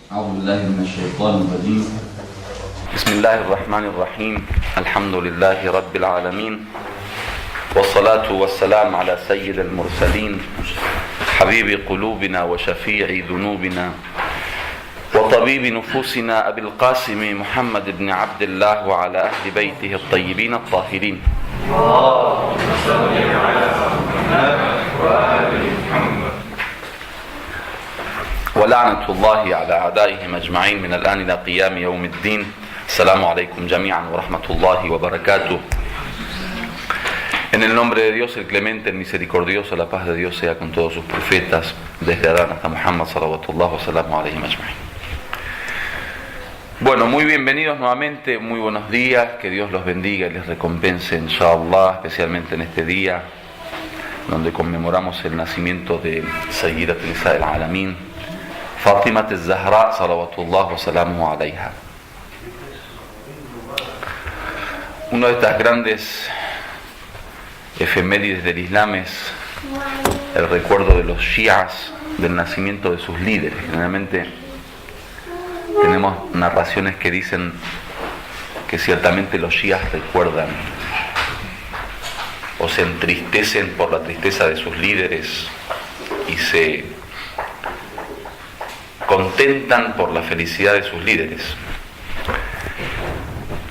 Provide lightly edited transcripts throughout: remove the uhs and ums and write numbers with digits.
أعوذ بالله من الشيطان الرجيم. بسم الله الرحمن الرحيم. الحمد لله رب العالمين، والصلاة والسلام على سيد المرسلين، حبيب قلوبنا وشفيع ذنوبنا وطبيب نفوسنا أبي القاسم محمد بن عبد الله وعلى أهل بيته الطيبين الطاهرين. اللهم صل على محمد وآل محمد. ولعنة الله على أعدائهم أجمعين من الآن إلى قيام يوم الدين. السلام عليكم جميعا ورحمة الله وبركاته. En el nombre de Dios, el clemente, el misericordioso, la paz de Dios sea con todos sus profetas, desde Adán hasta Muhammad sallallahu wa sallam alayhi ajma'in. Bueno, muy bienvenidos nuevamente, muy buenos días, que Dios los bendiga y les recompense, inshallah, especialmente en este día, donde conmemoramos el nacimiento de Sayyidat Nisa al-Alamin, Fatima al-Zahra salawatullah wa salamuhu alayha. Una de estas grandes efemérides del Islam es el recuerdo de los shias del nacimiento de sus líderes. Generalmente tenemos narraciones que dicen que ciertamente los shias recuerdan o se entristecen por la tristeza de sus líderes y se contentan por la felicidad de sus líderes.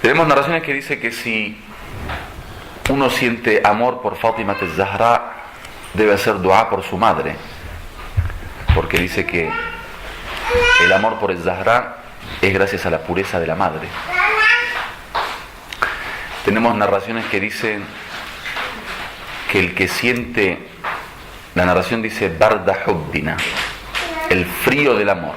Tenemos narraciones que dicen que si uno siente amor por Fatima al-Zahra, debe hacer dua por su madre, porque dice que el amor por el Zahra es gracias a la pureza de la madre. Tenemos narraciones que dicen que el que siente, la narración dice Barda Hubbina, el frío del amor,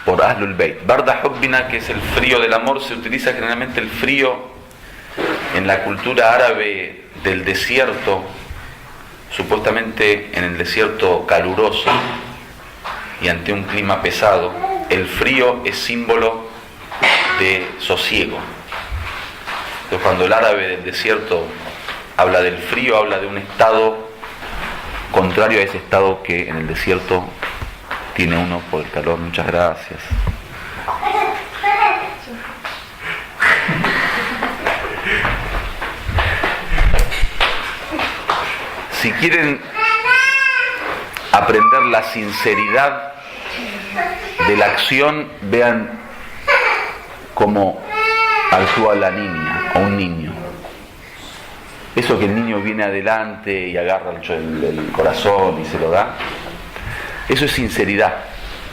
por Ahlul Bayt. Barda Hubbina, que es el frío del amor, se utiliza generalmente el frío en la cultura árabe del desierto, supuestamente en el desierto caluroso y ante un clima pesado. El frío es símbolo de sosiego. Entonces, cuando el árabe del desierto habla del frío, habla de un estado contrario a ese estado que en el desierto tiene uno por el calor. Muchas gracias. Si quieren aprender la sinceridad de la acción, vean cómo actúa la niña o un niño. Eso que el niño viene adelante y agarra el corazón y se lo da, eso es sinceridad.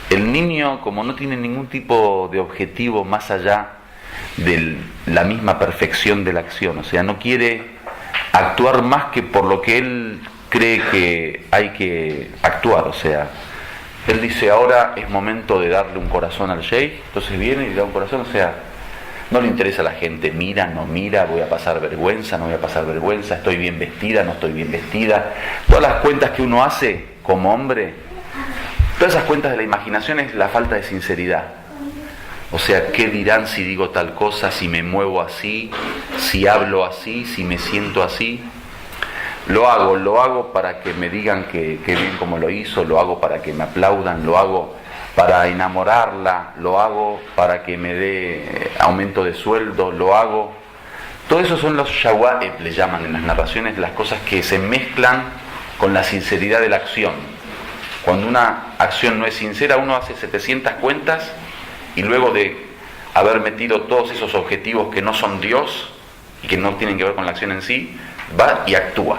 El niño, como no tiene ningún tipo de objetivo más allá de la misma perfección de la acción, o sea, no quiere actuar más que por lo que él cree que hay que actuar, o sea, él dice ahora es momento de darle un corazón al sheikh, entonces viene y le da un corazón, o sea, no le interesa a la gente, mira, no mira, voy a pasar vergüenza, no voy a pasar vergüenza, estoy bien vestida, no estoy bien vestida. Todas las cuentas que uno hace como hombre, todas esas cuentas de la imaginación es la falta de sinceridad. O sea, ¿qué dirán si digo tal cosa, si me muevo así, si hablo así, si me siento así? Lo hago para que me digan que bien como lo hizo, lo hago para que me aplaudan, lo hago para enamorarla, lo hago para que me dé aumento de sueldo, lo hago. Todo eso son los shawa'ib, le llaman en las narraciones, las cosas que se mezclan con la sinceridad de la acción. Cuando una acción no es sincera, uno hace 700 cuentas y luego de haber metido todos esos objetivos que no son Dios y que no tienen que ver con la acción en sí, va y actúa.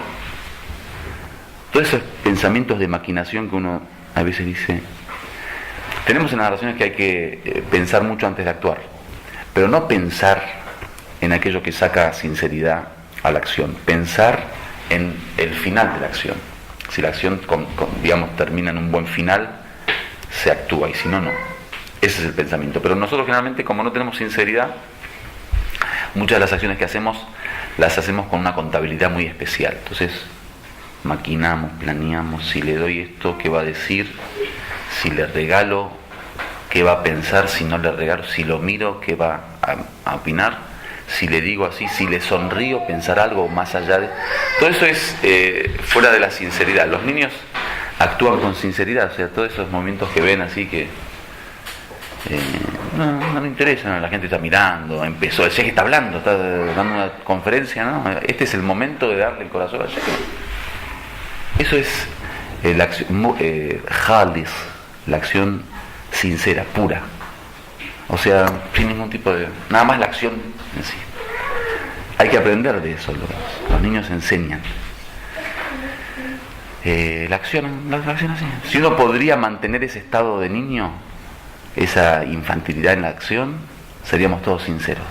Todos esos pensamientos de maquinación que uno a veces dice. Tenemos en las narraciones que hay que pensar mucho antes de actuar, pero no pensar en aquello que saca sinceridad a la acción, pensar en el final de la acción. Si la acción digamos, termina en un buen final, se actúa, y si no, no. Ese es el pensamiento. Pero nosotros generalmente, como no tenemos sinceridad, muchas de las acciones que hacemos, las hacemos con una contabilidad muy especial. Entonces, maquinamos, planeamos, si le doy esto, ¿qué va a decir? Si le regalo, ¿qué va a pensar? Si no le regalo, si lo miro, ¿qué va a opinar? Si le digo así, si le sonrío, pensar algo más allá de... Todo eso es fuera de la sinceridad. Los niños actúan con sinceridad, o sea, todos esos momentos que ven así que No le interesa, la gente está mirando, empezó, el Sheikh está hablando, está dando una conferencia, ¿no? Este es el momento de darle el corazón al Sheikh. Eso es la acción, jalis, la acción sincera, pura. O sea, sin ningún tipo de... Nada más la acción en sí. Hay que aprender de eso, los niños enseñan. La acción así. Si uno podría mantener ese estado de niño, esa infantilidad en la acción, seríamos todos sinceros.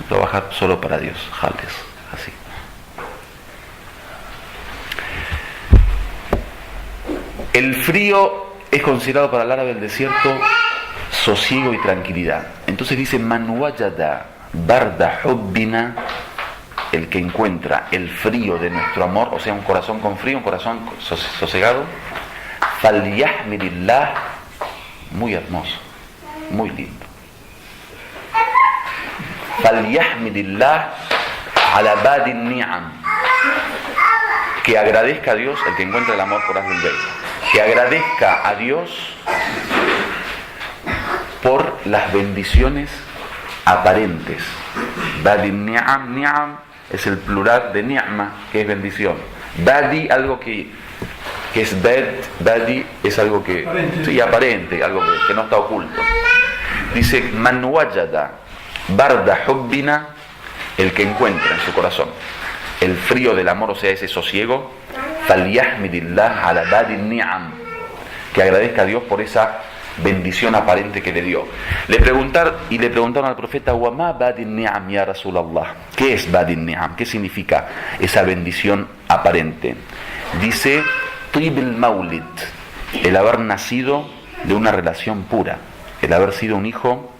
Trabajar solo para Dios, jales, así. El frío es considerado para el árabe del desierto sosiego y tranquilidad. Entonces dice, man wajada barda hubbina, el que encuentra el frío de nuestro amor, o sea, un corazón con frío, un corazón sosegado, falyahmidillah, muy hermoso, muy lindo. Falyahmidillah ala badi ni'am, que agradezca a Dios, el que encuentra el amor por Ahlul Bayt, que agradezca a Dios por las bendiciones aparentes. Badi ni'am, ni'am es el plural de ni'ma, que es bendición. Badi, algo que es badi, es algo que sí, aparente, algo que no está oculto. Dice, man wajada barda hubbina, el que encuentra en su corazón el frío del amor, o sea, ese sosiego, falyahmidillah ala badi ni'am, que agradezca a Dios por esa bendición aparente que le dio. Le preguntaron al profeta, Wama badi ni'am ya Rasulallah, ¿qué es badi ni'am? ¿Qué significa esa bendición aparente? Dice, tib el maulid, el haber nacido de una relación pura, el haber sido un hijo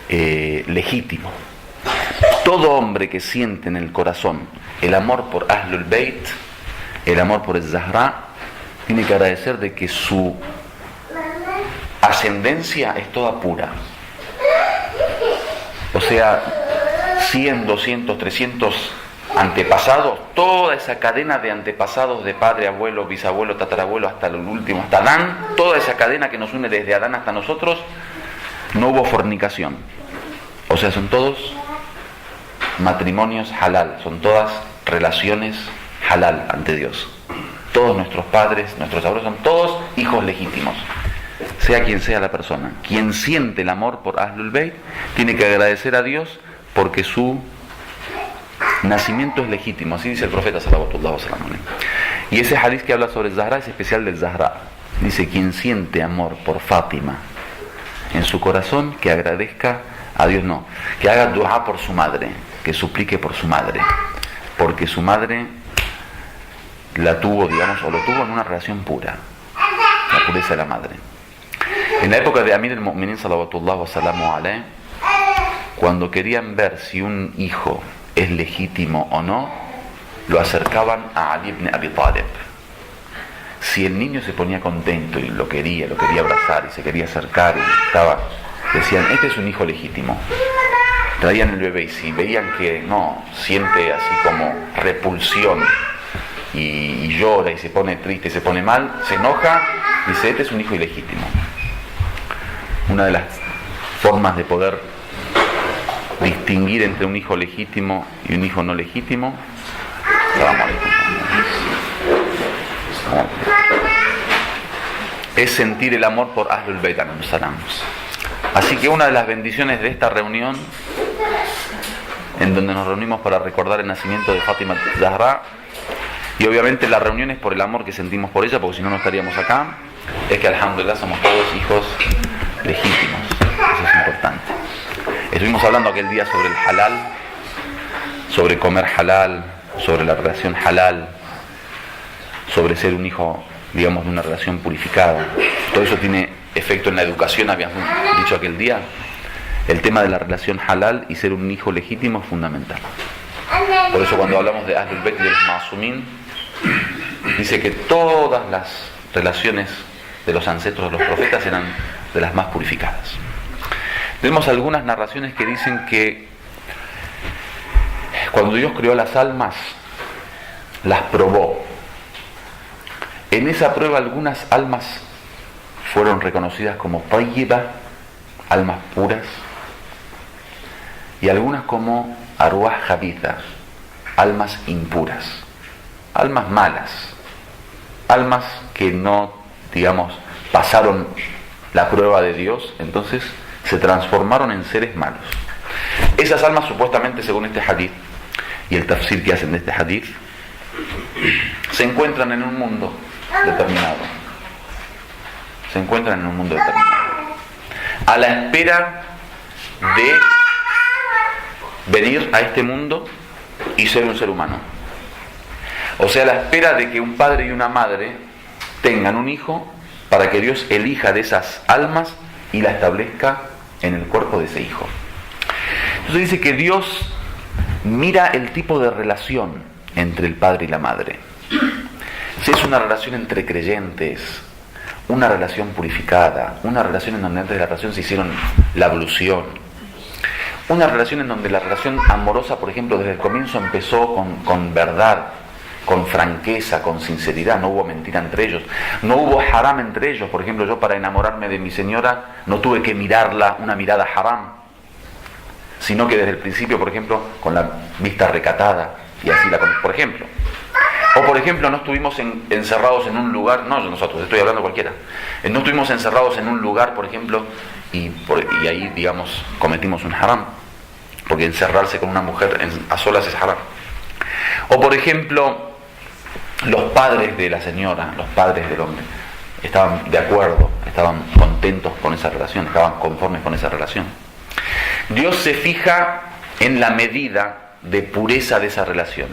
legítimo. Todo hombre que siente en el corazón el amor por Ahlul Bayt, el amor por el Zahra, tiene que agradecer de que su ascendencia es toda pura. O sea, 100, 200, 300 antepasados, toda esa cadena de antepasados, de padre, abuelo, bisabuelo, tatarabuelo, hasta el último, hasta Adán, toda esa cadena que nos une desde Adán hasta nosotros, no hubo fornicación. O sea, son todos matrimonios halal, son todas relaciones halal ante Dios. Todos nuestros padres, nuestros abuelos son todos hijos legítimos, sea quien sea la persona. Quien siente el amor por Ahlul Bayt tiene que agradecer a Dios porque su nacimiento es legítimo, así dice el profeta sallallahu alaihi wasallam. Y ese hadith que habla sobre el Zahra es especial del Zahra. Dice, quien siente amor por Fátima en su corazón, que agradezca a Dios, no, que haga dua por su madre, que suplique por su madre, porque su madre la tuvo, digamos, o lo tuvo en una relación pura, la pureza de la madre. En la época de Amir al-Mu'minin sallallahu wasallamu alayhi, cuando querían ver si un hijo es legítimo o no, lo acercaban a Ali ibn Abi Talib. Si el niño se ponía contento y lo quería abrazar y se quería acercar y decían, este es un hijo legítimo. Traían el bebé y si veían que no, siente así como repulsión y llora y se pone triste y se pone mal, se enoja, dice, este es un hijo ilegítimo. Una de las formas de poder distinguir entre un hijo legítimo y un hijo no legítimo, es sentir el amor por Ahlul Bayt alayhim salam. Así que una de las bendiciones de esta reunión, en donde nos reunimos para recordar el nacimiento de Fátima Zahra, y obviamente la reunión es por el amor que sentimos por ella, porque si no, no estaríamos acá, es que alhamdulillah somos todos hijos legítimos. Eso es importante. Estuvimos hablando aquel día sobre el halal, sobre comer halal, sobre la relación halal, sobre ser un hijo, digamos, de una relación purificada. Todo eso tiene efecto en la educación, habíamos dicho aquel día. El tema de la relación halal y ser un hijo legítimo es fundamental. Por eso cuando hablamos de Ahlul Bayt y de los Ma'sumin, dice que todas las relaciones de los ancestros de los profetas eran de las más purificadas. Tenemos algunas narraciones que dicen que cuando Dios creó las almas, las probó. En esa prueba algunas almas fueron reconocidas como tayyiba, almas puras, y algunas como arwah habitha, almas impuras, almas malas, almas que no, digamos, pasaron la prueba de Dios, entonces se transformaron en seres malos. Esas almas supuestamente, según este hadith y el tafsir que hacen de este hadith, se encuentran en un mundo determinado. Se encuentran en un mundo determinado, a la espera de venir a este mundo y ser un ser humano. O sea, a la espera de que un padre y una madre tengan un hijo para que Dios elija de esas almas y la establezca en el cuerpo de ese hijo. Entonces dice que Dios mira el tipo de relación entre el padre y la madre. Si es una relación entre creyentes, una relación purificada, una relación en donde antes de la relación se hicieron la ablución, una relación en donde la relación amorosa, por ejemplo, desde el comienzo empezó con verdad, con franqueza, con sinceridad, no hubo mentira entre ellos, no hubo haram entre ellos. Por ejemplo, yo para enamorarme de mi señora no tuve que mirarla una mirada haram, sino que desde el principio, por ejemplo, con la vista recatada, y así la conocí, por ejemplo. O por ejemplo, no estuvimos encerrados en un lugar, no nosotros, estoy hablando cualquiera, no estuvimos encerrados en un lugar, por ejemplo, y ahí, digamos, cometimos un haram, porque encerrarse con una mujer a solas es haram. O por ejemplo, los padres de la señora, los padres del hombre, estaban de acuerdo, estaban contentos con esa relación, estaban conformes con esa relación. Dios se fija en la medida de pureza de esa relación,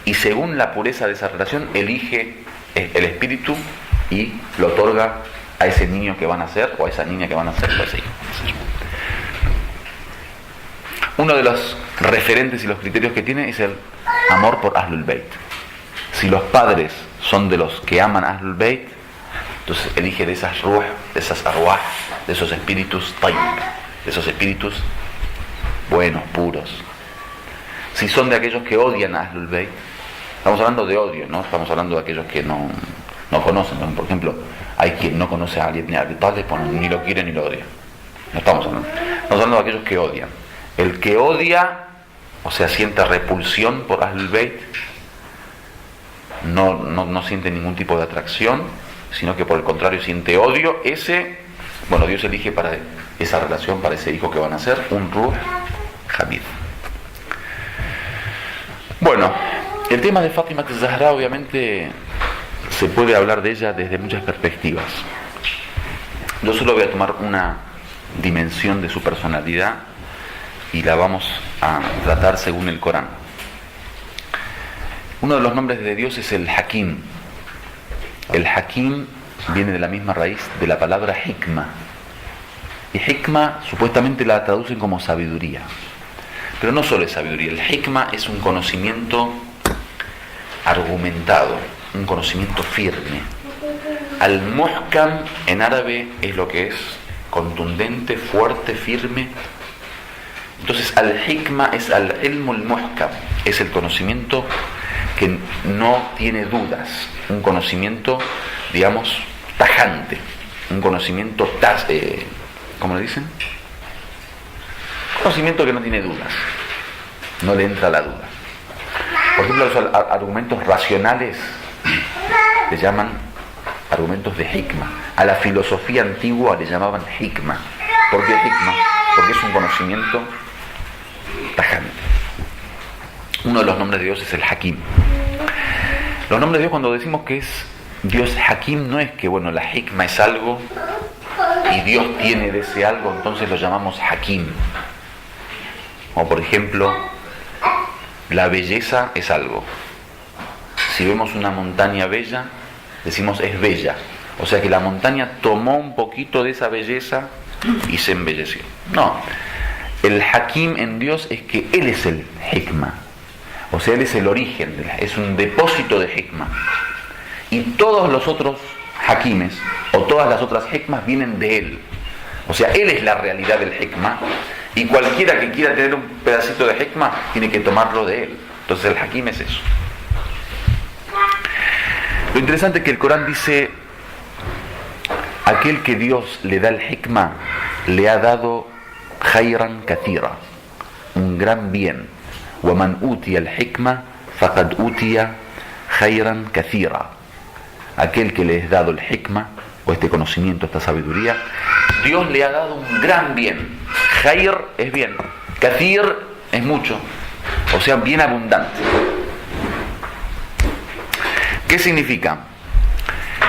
y según la pureza de esa relación elige el espíritu y lo otorga a ese niño que van a ser, o a esa niña que van a ser, o a ese hijo. Uno de los referentes y los criterios que tiene es el amor por Ahlul Bayt. Si los padres son de los que aman a Ahlul Bayt, entonces elige de esas ruh, de esas arwah, de esos espíritus tayyib, de esos espíritus buenos, puros. Si son de aquellos que odian a Ahlul Bayt, estamos hablando de odio, ¿no? Estamos hablando de aquellos que no conocen, ¿no? Por ejemplo, hay quien no conoce a Ali ibn Abi Talib, ni lo quiere ni lo odia. No estamos hablando. Estamos hablando de aquellos que odian. El que odia, o sea, siente repulsión por Ahlul Bayt, no siente ningún tipo de atracción, sino que por el contrario siente odio. Bueno, Dios elige para esa relación, para ese hijo que van a ser, un Ruh Hamid. Bueno, el tema de Fátima az-Zahra, obviamente se puede hablar de ella desde muchas perspectivas. Yo solo voy a tomar una dimensión de su personalidad y la vamos a tratar según el Corán. Uno de los nombres de Dios es el Hakim. El Hakim viene de la misma raíz de la palabra hikma. Y hikma supuestamente la traducen como sabiduría. Pero no solo es sabiduría. El hikma es un conocimiento argumentado, un conocimiento firme. Al-muhkam en árabe es lo que es contundente, fuerte, firme. Entonces al-hikma es al-ilmu al-muhkam, es el conocimiento que no tiene dudas, un conocimiento, digamos, tajante, un conocimiento, ¿cómo le dicen? Conocimiento que no tiene dudas, no le entra la duda. Por ejemplo, los argumentos racionales le llaman argumentos de hikma. A la filosofía antigua le llamaban hikma. ¿Por qué hikma? Porque es un conocimiento tajante. Uno de los nombres de Dios es el Hakim. Los nombres de Dios, cuando decimos que es Dios Hakim, no es que, bueno, la hikma es algo y Dios tiene de ese algo, entonces lo llamamos Hakim. O por ejemplo, la belleza es algo. Si vemos una montaña bella, decimos es bella. O sea que la montaña tomó un poquito de esa belleza y se embelleció. No. El Hakim en Dios es que Él es el hikma. O sea, Él es el origen, es un depósito de hikma. Y todos los otros hakimes, o todas las otras hikmas, vienen de Él. O sea, Él es la realidad del hikma. Y cualquiera que quiera tener un pedacito de hikma, tiene que tomarlo de Él. Entonces el hakim es eso. Lo interesante es que el Corán dice aquel que Dios le da el hikmah, le ha dado khayran kathira, un gran bien. وَمَنْ أُوتِيَ الْحِكْمَةَ فَقَدْ أُوتِيَ خَيْرًا كَثِيرًا. Aquel que le es dado el hikmah, o este conocimiento, esta sabiduría, Dios le ha dado un gran bien. Khair es bien, kathir es mucho, o sea, bien abundante. ¿Qué significa?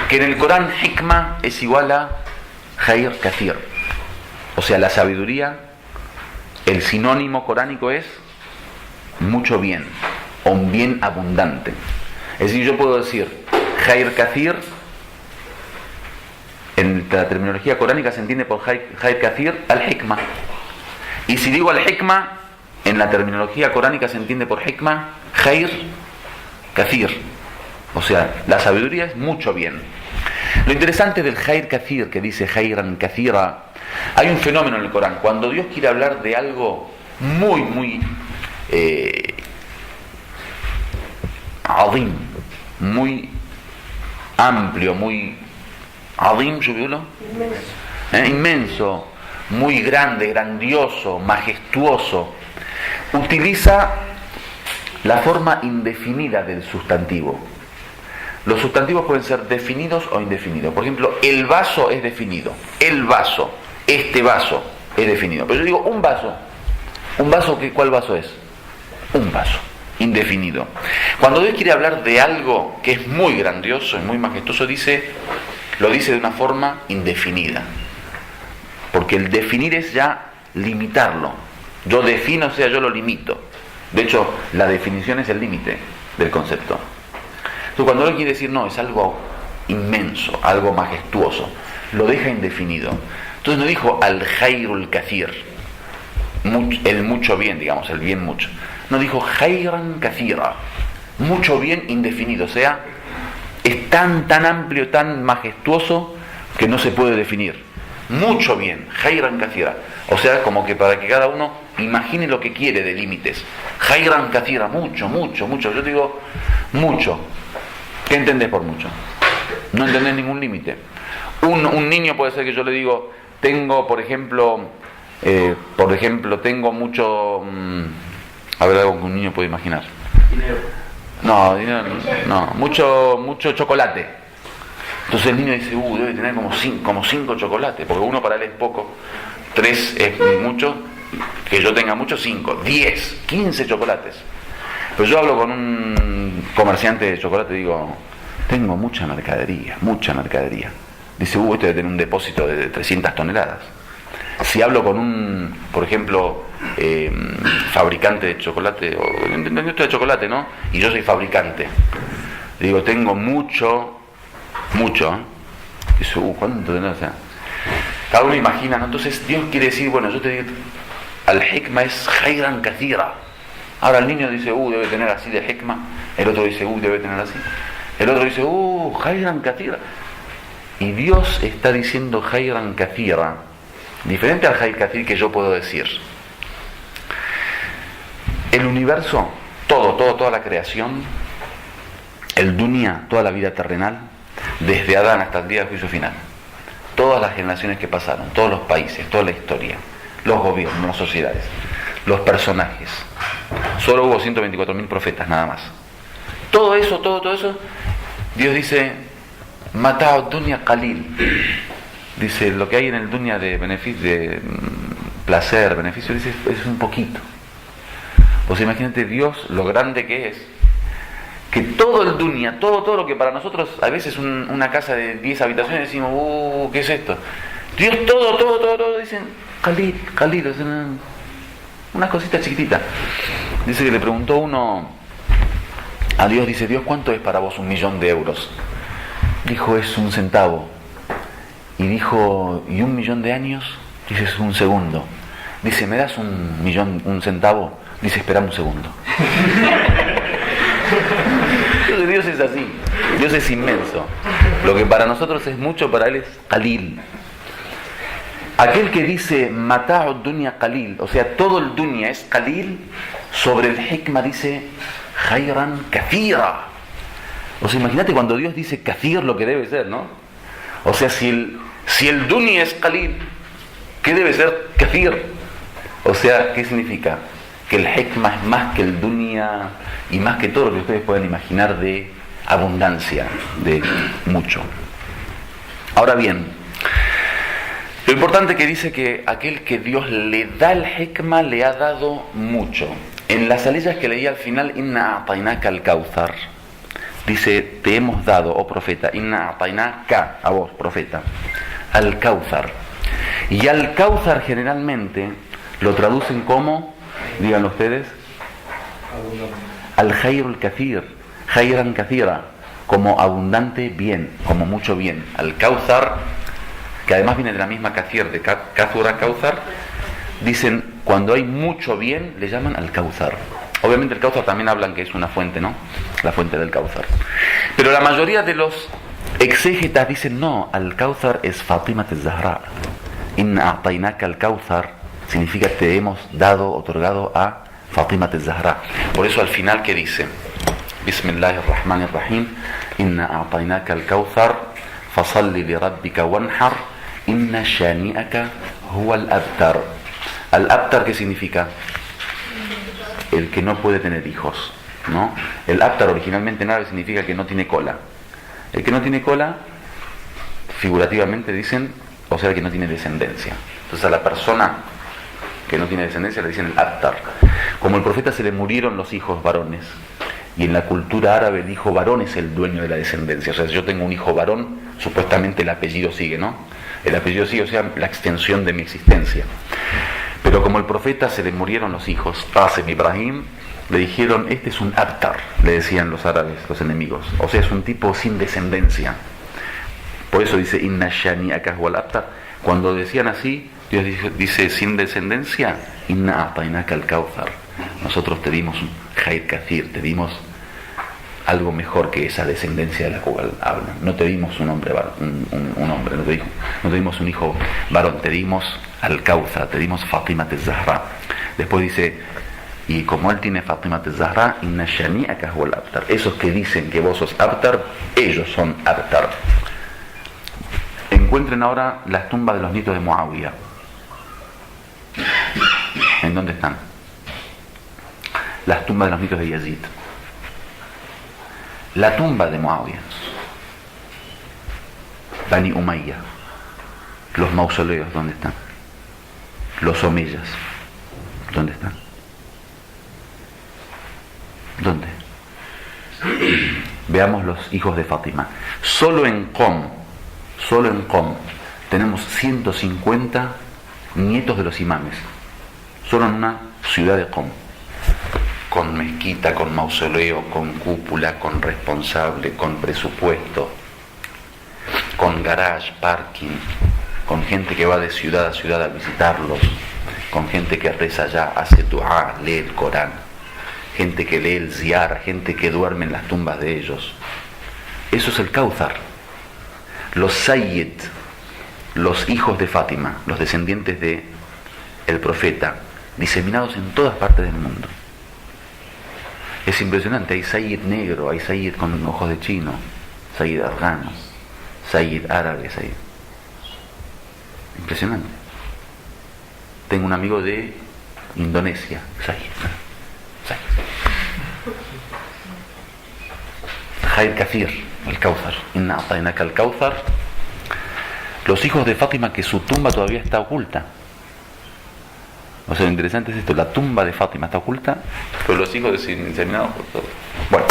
Que en el Corán hikmah es igual a khair kathir, o sea, la sabiduría, el sinónimo coránico es mucho bien, o un bien abundante. Es decir, yo puedo decir khair kathir, en la terminología coránica se entiende por khair kathir al hikmah. Y si digo al hikmah, en la terminología coránica se entiende por hikmah khair kathir, o sea, la sabiduría es mucho bien. Lo interesante del khair kathir, que dice khairan kathira, hay un fenómeno en el Corán. Cuando Dios quiere hablar de algo muy azim, muy amplio, muy azim, inmenso, muy grande, grandioso, majestuoso, utiliza la forma indefinida del sustantivo. Los sustantivos pueden ser definidos o indefinidos. Por ejemplo, el vaso es definido. El vaso, este vaso es definido. Pero yo digo un vaso. ¿Un vaso? ¿Cuál vaso es? Un vaso, indefinido. Cuando Dios quiere hablar de algo que es muy grandioso y muy majestuoso, lo dice de una forma indefinida. Porque el definir es ya limitarlo. Yo defino, o sea, yo lo limito. De hecho, la definición es el límite del concepto. Entonces, cuando Dios quiere decir, no, es algo inmenso, algo majestuoso, lo deja indefinido. Entonces no dijo al khairul kathir, el mucho bien, digamos, el bien mucho. No dijo khairan kathira, mucho bien indefinido, o sea, es tan amplio, tan majestuoso que no se puede definir. Mucho bien, khairan kathira, o sea, como que para que cada uno imagine lo que quiere de límites. Khairan kathira, mucho. Yo digo mucho. ¿Qué entendés por mucho? No entendés ningún límite. Un niño puede ser que yo le digo, tengo, por ejemplo, tengo mucho, a ver, algo que un niño puede imaginar. Dinero. No, mucho chocolate. Entonces el niño dice, debe tener como cinco chocolates, porque uno para él es poco, 3 es mucho, que yo tenga mucho, 5, 10, 15 chocolates. Pero yo hablo con un comerciante de chocolate y digo, tengo mucha mercadería. Dice, este debe tener un depósito de 300 toneladas. Si hablo con un, por ejemplo, fabricante de chocolate, o de chocolate, ¿no? Y yo soy fabricante, digo, tengo mucho. Dice, ¿cuánto tenés? O sea, cada uno imagina, ¿no? Entonces Dios quiere decir, bueno, yo te digo, al hikmah es khairan kathira. Ahora el niño dice, debe tener así de hikmah. El otro dice, debe tener así. El otro dice, khairan kathira. Y Dios está diciendo khairan kathira, diferente al khair kathir que yo puedo decir. El universo, toda la creación, el dunya, toda la vida terrenal, desde Adán hasta el día del juicio final, todas las generaciones que pasaron, todos los países, toda la historia, los gobiernos, las sociedades, los personajes, solo hubo 124.000 profetas nada más. Todo eso, Dios dice, mata'u dunya qalil. Dice, lo que hay en el dunya de beneficio, de placer, beneficio, dice, es un poquito. Pues imagínate Dios, lo grande que es, que todo el dunya, todo lo que para nosotros, a veces una casa de 10 habitaciones, decimos, ¿qué es esto? Dios todo, dicen, qalil, es una cosita chiquitita. Dice que le preguntó uno a Dios, dice, Dios, ¿cuánto es para vos 1.000.000 de euros? Dijo, es 1 centavo. Y dijo, ¿y 1.000.000 de años? Dice, es 1 segundo. Dice, ¿me das 1 centavo? Dice, espera 1 segundo. Entonces Dios es así, Dios es inmenso. Lo que para nosotros es mucho, para Él es qalil. Aquel que dice mata'u dunya qalil, o sea, todo el dunya es qalil, sobre el hikmah dice khairan kathira. O sea, imagínate cuando Dios dice kathir, lo que debe ser, ¿no? O sea, si Si el duni es qalil, ¿qué debe ser kathir? O sea, ¿qué significa? Que el hikmah es más que el dunya y más que todo lo que ustedes pueden imaginar de abundancia, de mucho. Ahora bien, lo importante que dice que aquel que Dios le da el hikmah le ha dado mucho. En las aliyas que leí al final, inna a'tainaka al-kawthar, dice, te hemos dado, oh profeta, inna a'tainaka, a vos, profeta, al-kawthar. Y al-kawthar generalmente lo traducen como, díganlo ustedes, al-khayrul kathir, khayran kathira, como abundante bien, como mucho bien. Al-kawthar, que además viene de la misma kathir, de kathura kawthar, dicen, cuando hay mucho bien, le llaman al-kawthar. Obviamente el Kawthar también hablan que es una fuente, ¿no? La fuente del Kawthar. Pero la mayoría de los exégetas dicen, no, al-Kawthar es Fatima az-Zahra. Inna a'tainaka al-Kawthar significa te hemos dado, otorgado a Fatima az-Zahra. Por eso al final, ¿qué dice? Bismillahirrahmanirrahim. Inna a'tainaka al-Kawthar fasalli li rabbika wanhar inna shani'aka huwa al-abtar. Al-abtar, ¿qué significa? El que no puede tener hijos, ¿no? El abtar originalmente en árabe significa que no tiene cola. El que no tiene cola, figurativamente dicen, o sea, que no tiene descendencia. Entonces a la persona que no tiene descendencia le dicen el abtar. Como el profeta se le murieron los hijos varones, y en la cultura árabe el hijo varón es el dueño de la descendencia. O sea, si yo tengo un hijo varón, supuestamente el apellido sigue, ¿no? El apellido sigue, o sea, la extensión de mi existencia. Pero como el profeta se le murieron los hijos, Qasim Ibrahim, le dijeron, este es un abtar, le decían los árabes, los enemigos. O sea, es un tipo sin descendencia. Por eso dice, Inna shani'aka huwa al-abtar. Cuando decían así, Dios dice, sin descendencia, Inna a'tainaka al-kawthar. Nosotros te dimos un khayr kathir, te dimos algo mejor que esa descendencia de la cual hablan. No te dimos un hombre, no te dimos un hijo varón, te dimos al-Kawthar, te dimos Fatima az-Zahra. Después dice, y como él tiene Fatima az-Zahra, inna shani'aka huwa al-abtar. Esos que dicen que vos sos abtar, ellos son abtar. Encuentren ahora las tumbas de los nietos de Muawiyah. ¿En dónde están? Las tumbas de los nietos de Yazid. La tumba de Muawiyah, Bani Umayya, los mausoleos, ¿dónde están? Los omeyas, ¿dónde están? ¿Dónde? Veamos los hijos de Fátima. Solo en Qom tenemos 150 nietos de los imames, solo en una ciudad de Qom, con mezquita, con mausoleo, con cúpula, con responsable, con presupuesto, con garage, parking, con gente que va de ciudad a ciudad a visitarlos, con gente que reza allá, hace dua, lee el Corán, gente que lee el ziar, gente que duerme en las tumbas de ellos. Eso es el Kawthar. Los Sayyid, los hijos de Fátima, los descendientes de el profeta, diseminados en todas partes del mundo. Es impresionante, hay Sayyid negro, hay Sayyid con ojos de chino, Sayyid afgano, Sayyid árabe, Sayyid. Impresionante. Tengo un amigo de Indonesia, Sayyid. Khayr Kathir, el Kawthar. Inna a'tainaka al-Kawthar. Los hijos de Fátima, que su tumba todavía está oculta. O sea, lo interesante es esto, la tumba de Fátima está oculta, pero los hijos inseminados por todo. Bueno,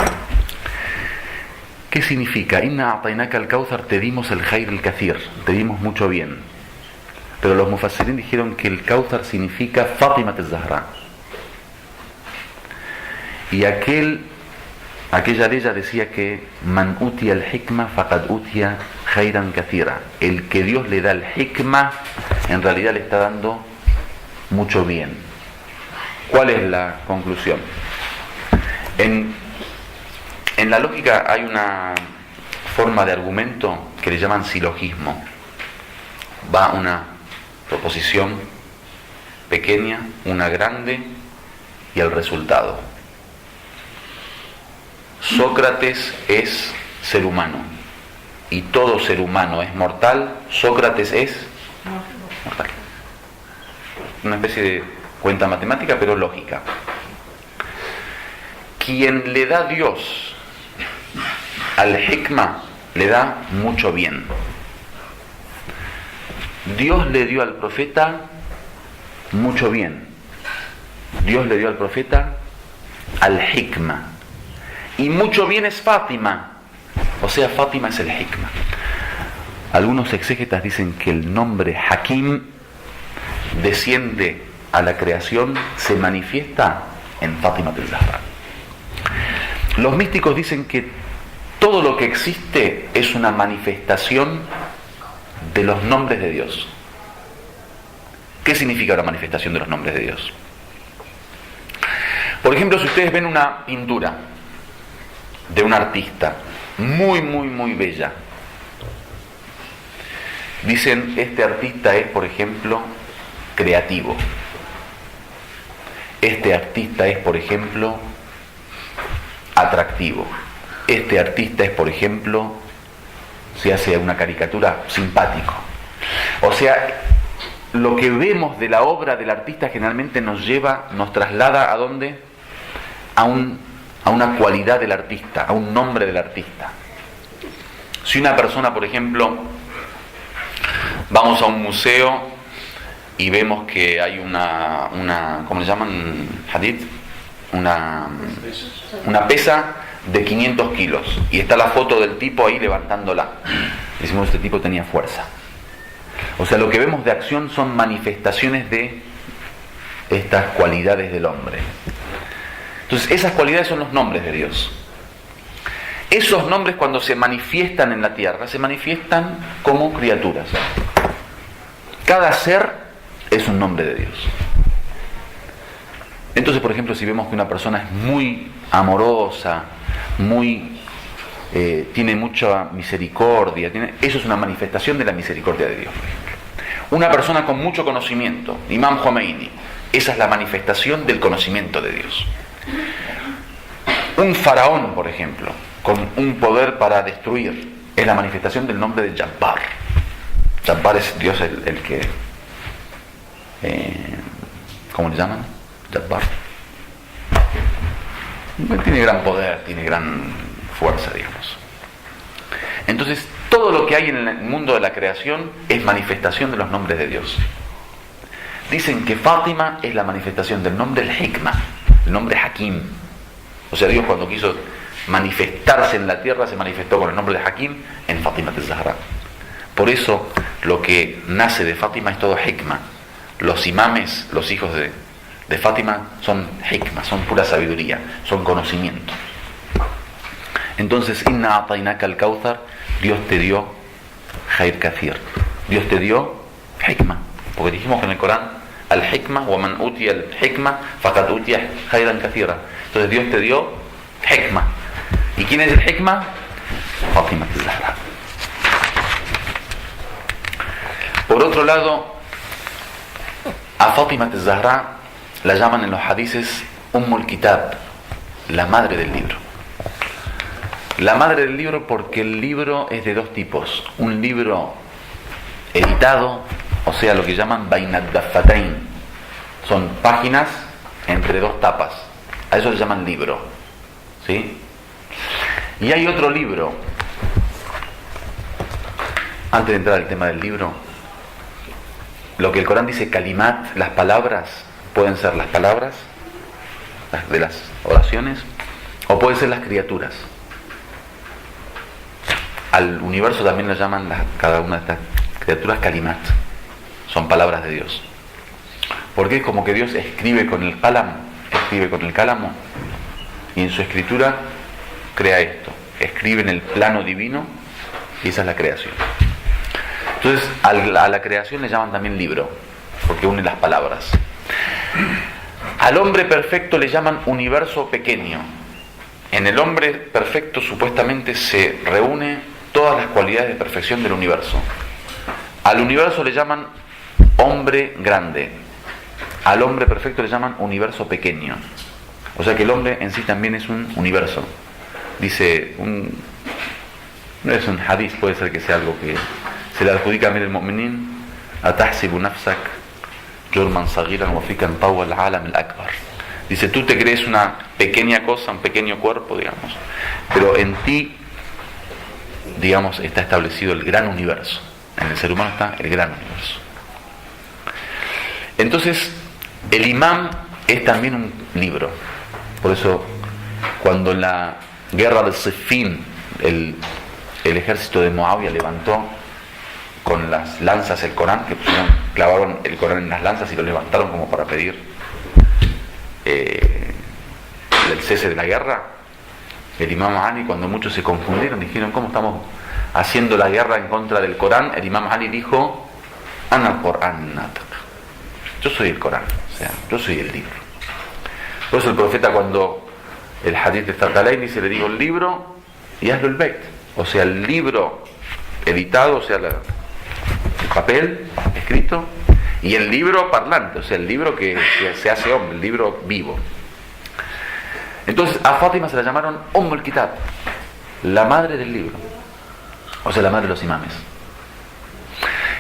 ¿qué significa? Inna a'tainaka al-Kawthar, te dimos el Khayr al-Kathir, te dimos mucho bien. Pero los mufassirín dijeron que el Kawthar significa Fatima az-Zahra. Y aquella de ella decía que Man utiya al-hikma faqad utiya khayran kathira. El que Dios le da el hikma, en realidad le está dando mucho bien. ¿Cuál es la conclusión? En la lógica hay una forma de argumento que le llaman silogismo. Va una proposición pequeña, una grande y el resultado. Sócrates es ser humano. y todo ser humano es mortal, Sócrates es mortal. Una especie de cuenta matemática, pero lógica. Quien le da Dios al hikma, le da mucho bien. Dios le dio al profeta mucho bien. Dios le dio al profeta al hikma. Y mucho bien es Fátima. O sea, Fátima es el hikma. Algunos exégetas dicen que el nombre Hakim desciende a la creación, se manifiesta en Fátima al-Zahra. Los místicos dicen que todo lo que existe es una manifestación de los nombres de Dios. ¿Qué significa la manifestación de los nombres de Dios? Por ejemplo, si ustedes ven una pintura de un artista muy, muy, muy bella, dicen, este artista es, por ejemplo, creativo. Este artista es, por ejemplo, atractivo. Este artista es, por ejemplo, si hace una caricatura, simpático. O sea, lo que vemos de la obra del artista generalmente nos traslada ¿a dónde? A una cualidad del artista, a un nombre del artista. Si una persona, por ejemplo, vamos a un museo y vemos que hay una ¿cómo le llaman? Hadith, una pesa de 500 kilos y está la foto del tipo ahí levantándola. Decimos, este tipo tenía fuerza. O sea, lo que vemos de acción son manifestaciones de estas cualidades del hombre. Entonces, esas cualidades son los nombres de Dios. Esos nombres, cuando se manifiestan en la tierra, se manifiestan como criaturas. Cada ser es un nombre de Dios. Entonces, por ejemplo, si vemos que una persona es muy amorosa, tiene mucha misericordia, eso es una manifestación de la misericordia de Dios. Una persona con mucho conocimiento, Imam Khomeini, esa es la manifestación del conocimiento de Dios. Un faraón, por ejemplo, con un poder para destruir, es la manifestación del nombre de Jabbar. Jabbar es Dios el que... ¿cómo le llaman? Jabbar. Tiene gran poder, tiene gran fuerza, digamos. Entonces, todo lo que hay en el mundo de la creación es manifestación de los nombres de Dios. Dicen que Fátima es la manifestación del nombre del Hikma, el nombre Hakim. O sea, Dios cuando quiso manifestarse en la tierra se manifestó con el nombre de Hakim en Fátima al-Zahra. Por eso lo que nace de Fátima es todo Hikma. Los imames, los hijos de Fátima son Hikma, son pura sabiduría, son conocimiento. Entonces, Inna atainaka al-Kauthar, Dios te dio Khair Kathir. Dios te dio Hikma. Porque dijimos en el Corán, al-Hikma, wa man utiya al-Hikma, faqad utiya Khairan Kathira. Entonces Dios te dio Hikma. ¿Y quién es el Hikma? Fátima al-Zahra. Por otro lado, a Fátima al-Zahra la llaman en los hadices Ummul Kitab, la madre del libro. La madre del libro porque el libro es de dos tipos. Un libro editado, o sea, lo que llaman Bainad Daffatain. Son páginas entre dos tapas. A eso se llaman libro. ¿Sí? Y hay otro libro. Antes de entrar al tema del libro, lo que el Corán dice kalimat, las palabras, pueden ser las palabras de las oraciones o pueden ser las criaturas. Al universo también lo llaman cada una de estas criaturas kalimat. Son palabras de Dios. Porque es como que Dios escribe con el cálamo y en su escritura crea esto. Escribe en el plano divino y esa es la creación. Entonces a la creación le llaman también libro, porque une las palabras. Al hombre perfecto le llaman universo pequeño. En el hombre perfecto supuestamente se reúne todas las cualidades de perfección del universo. Al universo le llaman hombre grande. Al hombre perfecto le llaman universo pequeño. O sea que el hombre en sí también es un universo. Dice No es un hadith, puede ser que sea algo que se le adjudica a Amir al-Mu'minin: atahsibu nafsak jurman sagiran wa fikan tawa al-alam al-akbar. Dice, tú te crees una pequeña cosa, un pequeño cuerpo, digamos, pero en ti, digamos, está establecido el gran universo. En el ser humano está el gran universo. Entonces, el imam es también un libro. Por eso, cuando en la guerra de Siffin el ejército de Muawiyah levantó con las lanzas el Corán, que clavaron el Corán en las lanzas y lo levantaron como para pedir el cese de la guerra, el imam Ali, cuando muchos se confundieron, dijeron, ¿cómo estamos haciendo la guerra en contra del Corán? El imam Ali dijo, Ana al-Qur'an natak, yo soy el Corán, o sea, yo soy el libro. Por eso el profeta, cuando el hadith de Thaqalayn dice, le digo el libro y hazlo el beit, o sea, el libro editado, o sea, el papel escrito, y el libro parlante, o sea, el libro que se hace hombre, el libro vivo. Entonces a Fátima se la llamaron Umm al-Kitab, la madre del libro, o sea, la madre de los imames.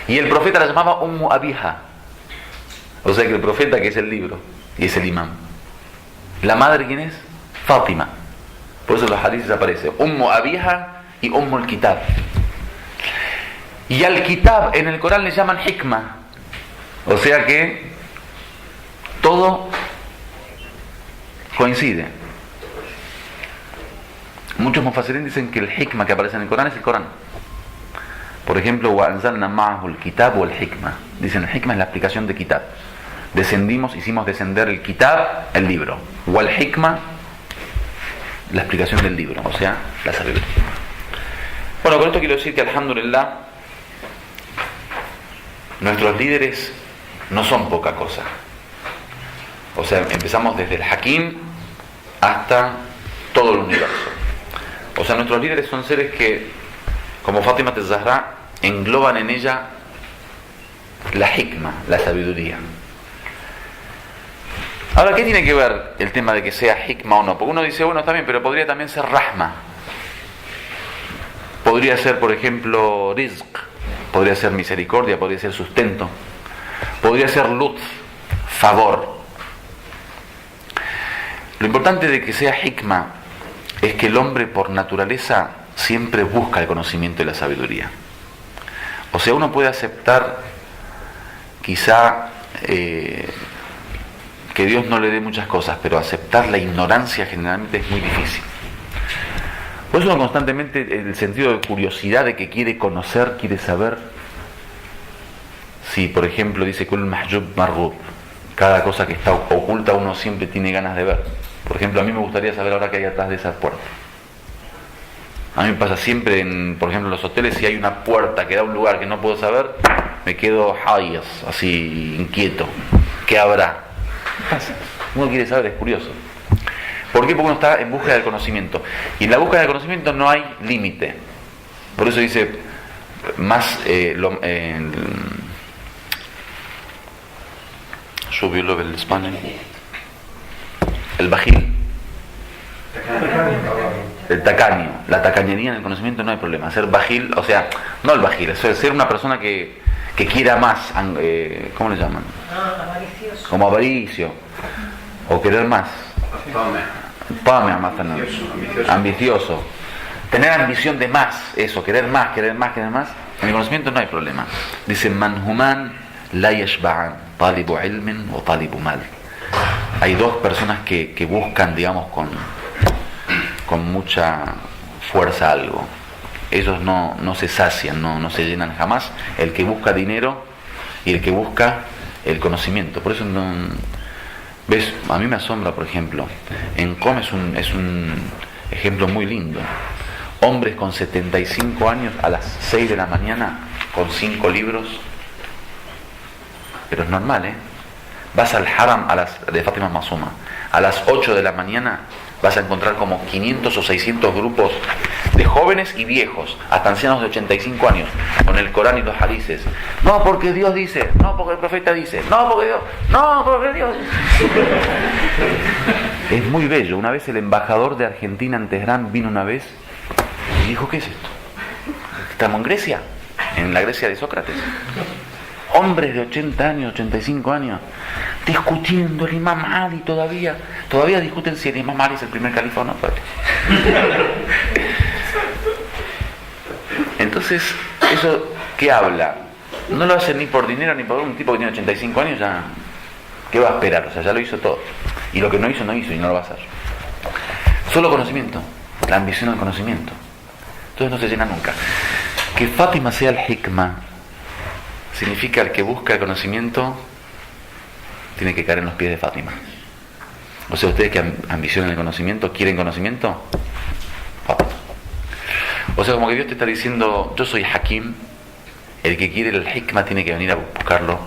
Y el profeta la llamaba Ummu Abiha, o sea que el profeta, que es el libro y es el imam, la madre, ¿quién es? Fátima. Por eso en los hadices aparece Ummu Abiha y Ummu al-Kitab. Y al Kitab en el Corán le llaman Hikma, o sea que todo coincide. Muchos mufassirín dicen que el Hikma que aparece en el Corán es el Corán. Por ejemplo, وَأَنزَلْنَا مَعَهُ الْكِتَابُ وَالْحِكْمَةِ. Dicen el Hikma es la explicación de Kitab. Hicimos descender el Kitab, el libro. وَالْحِكْمَةِ, la explicación del libro, o sea, la sabiduría. Bueno, con esto quiero decir que alhamdulillah, nuestros líderes no son poca cosa. O sea, empezamos desde el Hakim hasta todo el universo. O sea, nuestros líderes son seres que, como Fátima az-Zahra, engloban en ella la hikma, la sabiduría. Ahora, ¿qué tiene que ver el tema de que sea hikma o no? Porque uno dice, bueno, está bien, pero podría también ser rahma. Podría ser, por ejemplo, rizq. Podría ser misericordia, podría ser sustento. Podría ser lutf, favor. Lo importante de que sea hikma es que el hombre por naturaleza siempre busca el conocimiento y la sabiduría. O sea, uno puede aceptar quizá que Dios no le dé muchas cosas, pero aceptar la ignorancia generalmente es muy difícil. Por eso uno constantemente, el sentido de curiosidad, de que quiere conocer, quiere saber. Si, por ejemplo, dice Kul mahjub marghub, cada cosa que está oculta uno siempre tiene ganas de ver. Por ejemplo, a mí me gustaría saber ahora qué hay atrás de esa puerta. A mí me pasa siempre, por ejemplo, en los hoteles, si hay una puerta que da a un lugar que no puedo saber, me quedo hayas, así inquieto. ¿Qué habrá? ¿Qué pasa? Uno quiere saber, es curioso. ¿Por qué? Porque uno está en búsqueda del conocimiento. Y en la búsqueda del conocimiento no hay límite. Por eso dice, más subió lo del español. El bajil. El tacaño. La tacañería en el conocimiento no hay problema. Ser bajil, o sea, no el bajil, ser una persona que quiera más, ¿cómo le llaman? Avaricioso. Como avaricio. O querer más. Ambicioso. Tener ambición de más, eso, querer más. En el conocimiento no hay problema. Dice, manhuman la yashba'an, talibu ilmin o talibu mal. Hay dos personas que buscan, digamos, con mucha fuerza algo. Ellos no se sacian, no se llenan jamás. El que busca dinero y el que busca el conocimiento. Por eso ¿ves? A mí me asombra, por ejemplo, en COM es un ejemplo muy lindo. Hombres con 75 años a las 6 de la mañana con 5 libros. Pero es normal, ¿eh? Vas al Haram de Fátima Masuma, a las 8 de la mañana vas a encontrar como 500 o 600 grupos de jóvenes y viejos, hasta ancianos de 85 años, con el Corán y los hadices. No porque Dios dice, no porque el profeta dice, no porque Dios dice. Es muy bello. Una vez el embajador de Argentina en Teherán vino una vez y dijo, ¿qué es esto? Estamos en Grecia, en la Grecia de Sócrates. Hombres de 80 años, 85 años, discutiendo el Imam Ali todavía discuten si el Imam Ali es el primer califa o no. Entonces, ¿eso qué habla? No lo hacen ni por dinero ni por un tipo que tiene 85 años, ya, ¿qué va a esperar? O sea, ya lo hizo todo. Y lo que no hizo y no lo va a hacer. Solo conocimiento, la ambición al conocimiento. Entonces no se llena nunca. Que Fátima sea el hikmah significa el que busca el conocimiento tiene que caer en los pies de Fátima. O sea, ustedes que ambicionan el conocimiento, quieren conocimiento, Fátima. O sea, como que Dios te está diciendo, yo soy Hakim, el que quiere el hikmah tiene que venir a buscarlo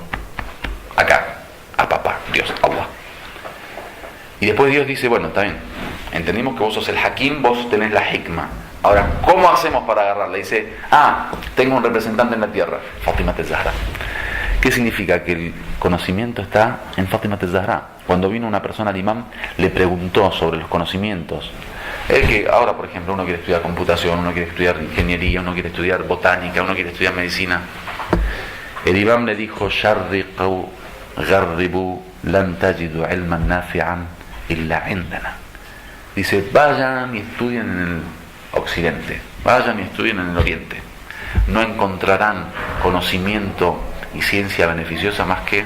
acá, a papá, Dios, Allah. Y después Dios dice, bueno, está bien, entendimos que vos sos el Hakim, vos tenés la hikmah. Ahora, ¿cómo hacemos para agarrarla? Dice, tengo un representante en la tierra, Fátima Zahra. ¿Qué significa? Que el conocimiento está en Fátima Zahra. Cuando vino una persona al imam, le preguntó sobre los conocimientos. El que ahora, por ejemplo, uno quiere estudiar computación, uno quiere estudiar ingeniería, uno quiere estudiar botánica, uno quiere estudiar medicina. El imam le dijo, Sharriqu, Garribu, Lan tajidu ilman nafi'an illa indana. Dice, vayan y estudien en el Occidente, vayan y estudien en el Oriente. No encontrarán conocimiento y ciencia beneficiosa más que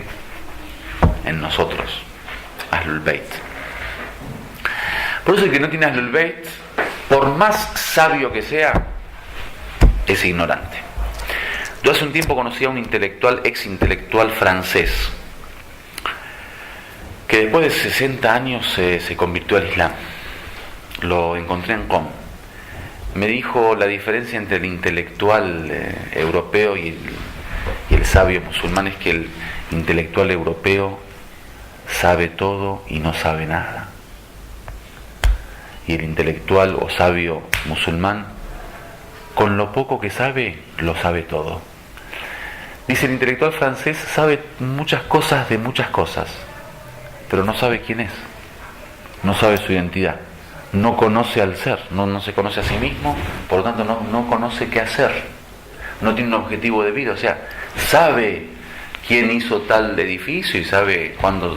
en nosotros, Ahlul Bayt. Por eso el que no tiene Ahlul Bayt, por más sabio que sea, es ignorante. Yo hace un tiempo conocí a un ex intelectual francés, que después de 60 años se convirtió al Islam. Lo encontré en Qom. Me dijo la diferencia entre el intelectual europeo y el sabio musulmán es que el intelectual europeo sabe todo y no sabe nada. Y el intelectual o sabio musulmán, con lo poco que sabe, lo sabe todo. Dice, el intelectual francés sabe muchas cosas de muchas cosas, pero no sabe quién es, no sabe su identidad. No conoce al ser, no se conoce a sí mismo, por lo tanto no conoce qué hacer, no tiene un objetivo de vida. O sea, sabe quién hizo tal edificio y sabe cuándo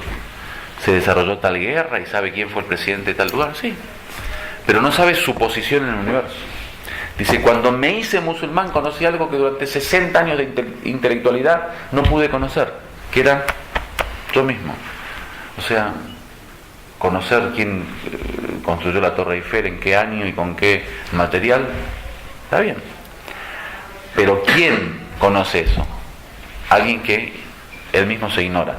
se desarrolló tal guerra y sabe quién fue el presidente de tal lugar, sí, pero no sabe su posición en el universo. Dice, cuando me hice musulmán conocí algo que durante 60 años de intelectualidad no pude conocer, que era yo mismo. O sea, conocer quién construyó la Torre Eiffel, en qué año y con qué material, está bien. Pero ¿quién conoce eso? Alguien que él mismo se ignora.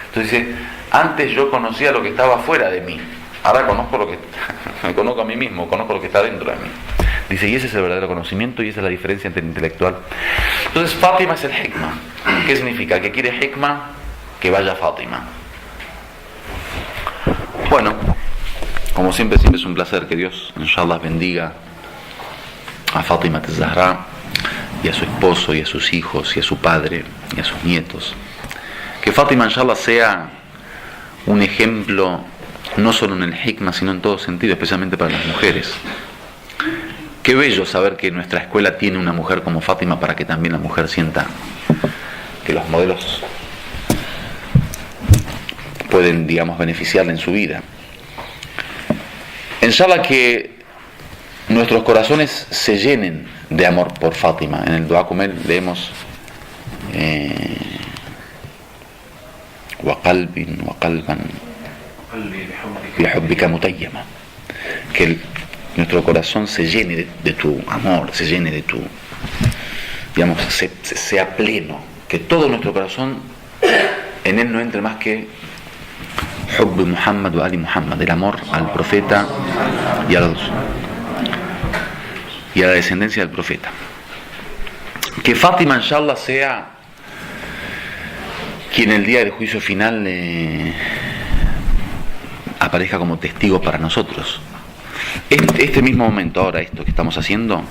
Entonces dice, antes yo conocía lo que estaba fuera de mí, ahora conozco lo que me conozco a mí mismo, conozco lo que está dentro de mí. Dice, y ese es el verdadero conocimiento y esa es la diferencia entre el intelectual. Entonces Fátima es el hikmah. ¿Qué significa? El que quiere hikmah, que vaya a Fátima. Bueno, como siempre es un placer que Dios, inshallah, bendiga a Fátima Zahra y a su esposo y a sus hijos y a su padre y a sus nietos. Que Fátima, inshallah, sea un ejemplo no solo en el hikmah, sino en todo sentido, especialmente para las mujeres. Qué bello saber que nuestra escuela tiene una mujer como Fátima para que también la mujer sienta que los modelos pueden, digamos, beneficiarle en su vida. Inshallah que nuestros corazones se llenen de amor por Fátima. En el Dua Kumel leemos وَقَلْبٍ وَقَلْبًا بِحُبِّكَ مُتَيَّمًا, que nuestro corazón se llene de tu amor, se llene de tu, digamos, sea pleno, que todo nuestro corazón en él no entre más que Hubb Muhammad wa Ali Muhammad, el amor al profeta y a la descendencia del profeta. Que Fátima, inshallah, sea quien el día del juicio final aparezca como testigo para nosotros. Este mismo momento, ahora, esto que estamos haciendo,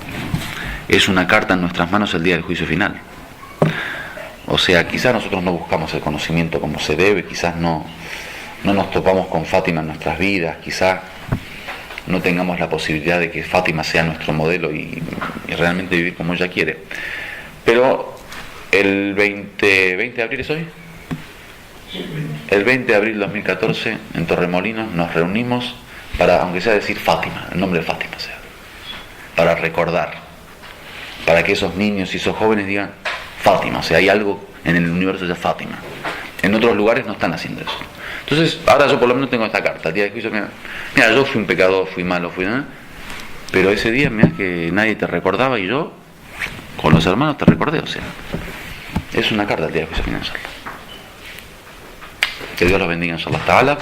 es una carta en nuestras manos el día del juicio final. O sea, quizás nosotros no buscamos el conocimiento como se debe, quizás no nos topamos con Fátima en nuestras vidas, quizás no tengamos la posibilidad de que Fátima sea nuestro modelo y realmente vivir como ella quiere. Pero el 20 de abril es hoy. El 20 de abril de 2014 en Torremolinos nos reunimos para, aunque sea decir Fátima, el nombre de Fátima sea, para recordar, para que esos niños y esos jóvenes digan Fátima, o sea, hay algo en el universo de Fátima. En otros lugares no están haciendo eso. Entonces, ahora yo por lo menos tengo esta carta, el día de juicio, mira, yo fui un pecador, fui malo, pero ese día, mira que nadie te recordaba y yo, con los hermanos te recordé, o sea, es una carta el día de juicio final. Que Dios los bendiga, inshallah ta'ala.